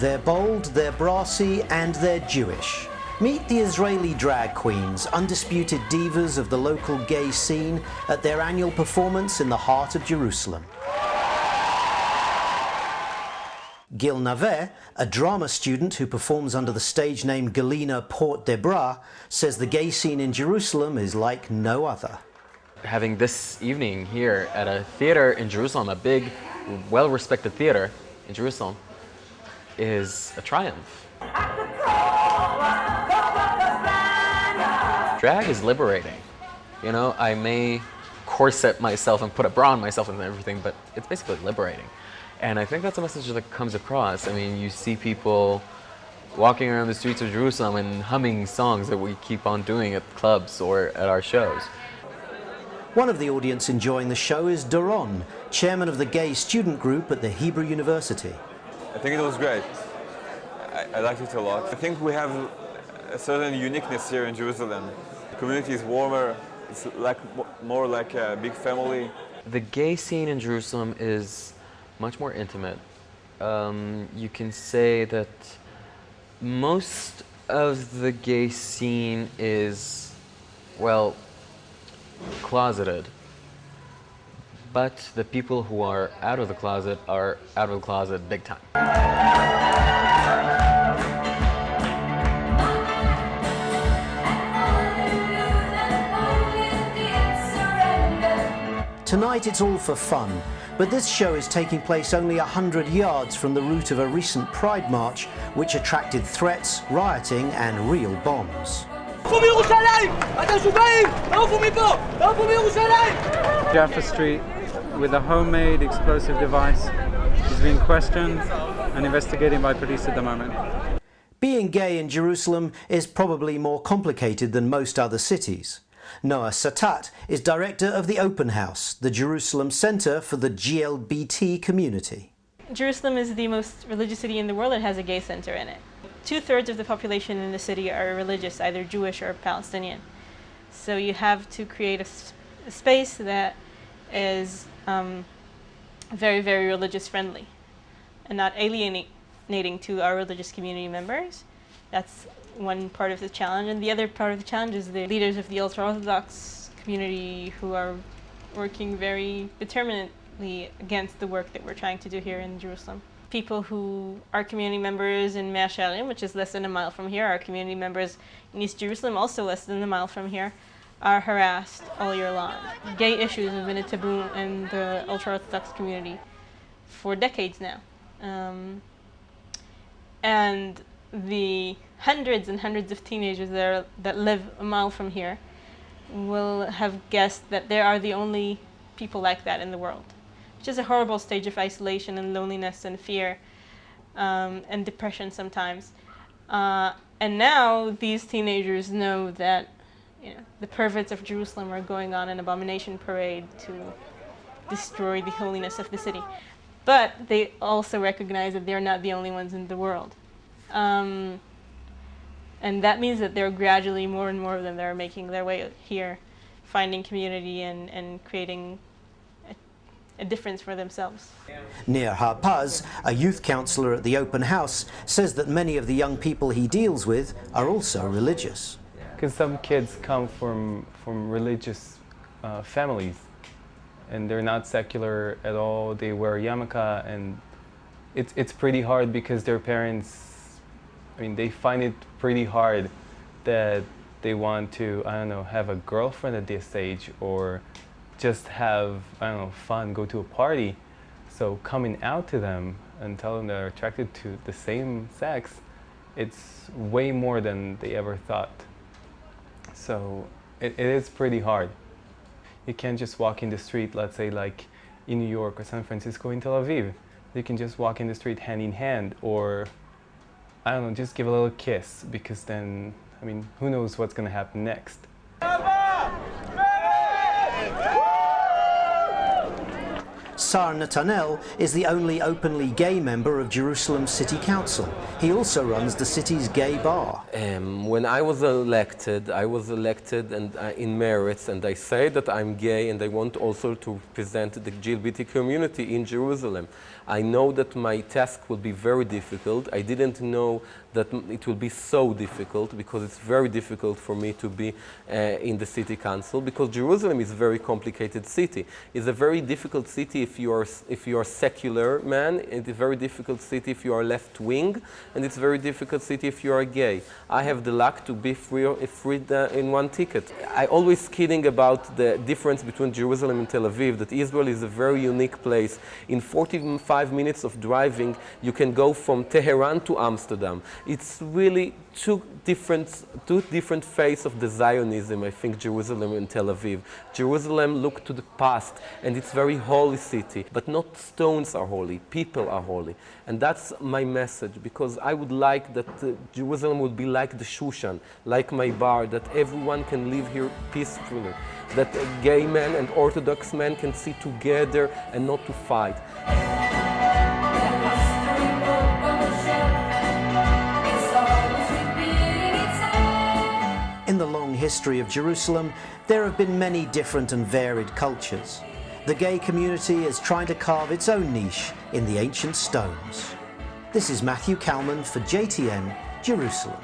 They're bold, they're brassy, and they're Jewish. Meet the Israeli drag queens, undisputed divas of the local gay scene, at their annual performance in the heart of Jerusalem. Gil Navet, a drama student who performs under the stage name Galina Porte de Bras, says the gay scene in Jerusalem is like no other. Having this evening here at a theater in Jerusalem, a big, well-respected theater in Jerusalem, is a triumph. Drag is liberating. You know, I may corset myself and put a bra on myself and everything, but it's basically liberating. And I think that's a message that comes across. I mean, you see people walking around the streets of Jerusalem and humming songs that we keep on doing at clubs or at our shows. One of the audience enjoying the show is Doron, chairman of the gay student group at the Hebrew University. I think it was great. I liked it a lot. I think we have a certain uniqueness here in Jerusalem. The community is warmer, it's like more like a big family. The gay scene in Jerusalem is much more intimate. You can say that most of the gay scene is, well, closeted. But the people who are out of the closet are out of the closet big time. Tonight it's all for fun, but this show is taking place only 100 yards from the route of a recent Pride march, which attracted threats, rioting and real bombs. Jaffa Street, with a homemade explosive device, is being questioned and investigated by police at the moment. Being gay in Jerusalem is probably more complicated than most other cities. Noah Satat is director of the Open House, the Jerusalem Center for the GLBT community. Jerusalem is the most religious city in the world that has a gay center in it. 2/3 of the population in the city are religious, either Jewish or Palestinian. So you have to create a space that is very, very religious friendly and not alienating to our religious community members. That's one part of the challenge, and the other part of the challenge is the leaders of the ultra-Orthodox community who are working very determinedly against the work that we're trying to do here in Jerusalem. People who are community members in Mea Shearim, which is less than a mile from here, our community members in East Jerusalem, also less than a mile from here, are harassed all year long. Gay issues have been a taboo in the ultra-Orthodox community for decades now. And the hundreds and hundreds of teenagers that live a mile from here will have guessed that there are the only people like that in the world, which is a horrible stage of isolation and loneliness and fear and depression sometimes. And now these teenagers know that the perverts of Jerusalem are going on an abomination parade to destroy the holiness of the city. But they also recognize that they're not the only ones in the world. And that means that there are gradually more and more of them that are making their way here, finding community and creating a difference for themselves. Nir Harpaz, a youth counsellor at the Open House, says that many of the young people he deals with are also religious. Because some kids come from religious families, and they're not secular at all. They wear yarmulke, and it's pretty hard because their parents, they find it pretty hard that they want to, have a girlfriend at this age or just have, fun, go to a party. So coming out to them and tell them they're attracted to the same sex, it's way more than they ever thought. So it is pretty hard. You can't just walk in the street, let's say like in New York or San Francisco, in Tel Aviv. You can just walk in the street hand in hand, or just give a little kiss, because then, who knows what's going to happen next. Sar Natanel is the only openly gay member of Jerusalem's city council. He also runs the city's gay bar. When I was elected and in merits, and I say that I'm gay and I want also to represent the LGBT community in Jerusalem. I know that my task will be very difficult. I didn't know that it will be so difficult, because it's very difficult for me to be in the city council, because Jerusalem is a very complicated city. It's a very difficult city if you are secular man, it's a very difficult city if you are left wing, and it's a very difficult city if you are gay. I have the luck to be free in one ticket. I always kidding about the difference between Jerusalem and Tel Aviv, that Israel is a very unique place. In 45 minutes of driving, you can go from Tehran to Amsterdam. It's really two different faces of the Zionism, I think, Jerusalem and Tel Aviv. Jerusalem look to the past, and it's a very holy city, but not stones are holy, people are holy. And that's my message, because I would like that Jerusalem would be like the Shushan, like my bar, that everyone can live here peacefully, that gay men and Orthodox men can sit together and not to fight. In the long history of Jerusalem, there have been many different and varied cultures. The gay community is trying to carve its own niche in the ancient stones. This is Matthew Kalman for JTN, Jerusalem.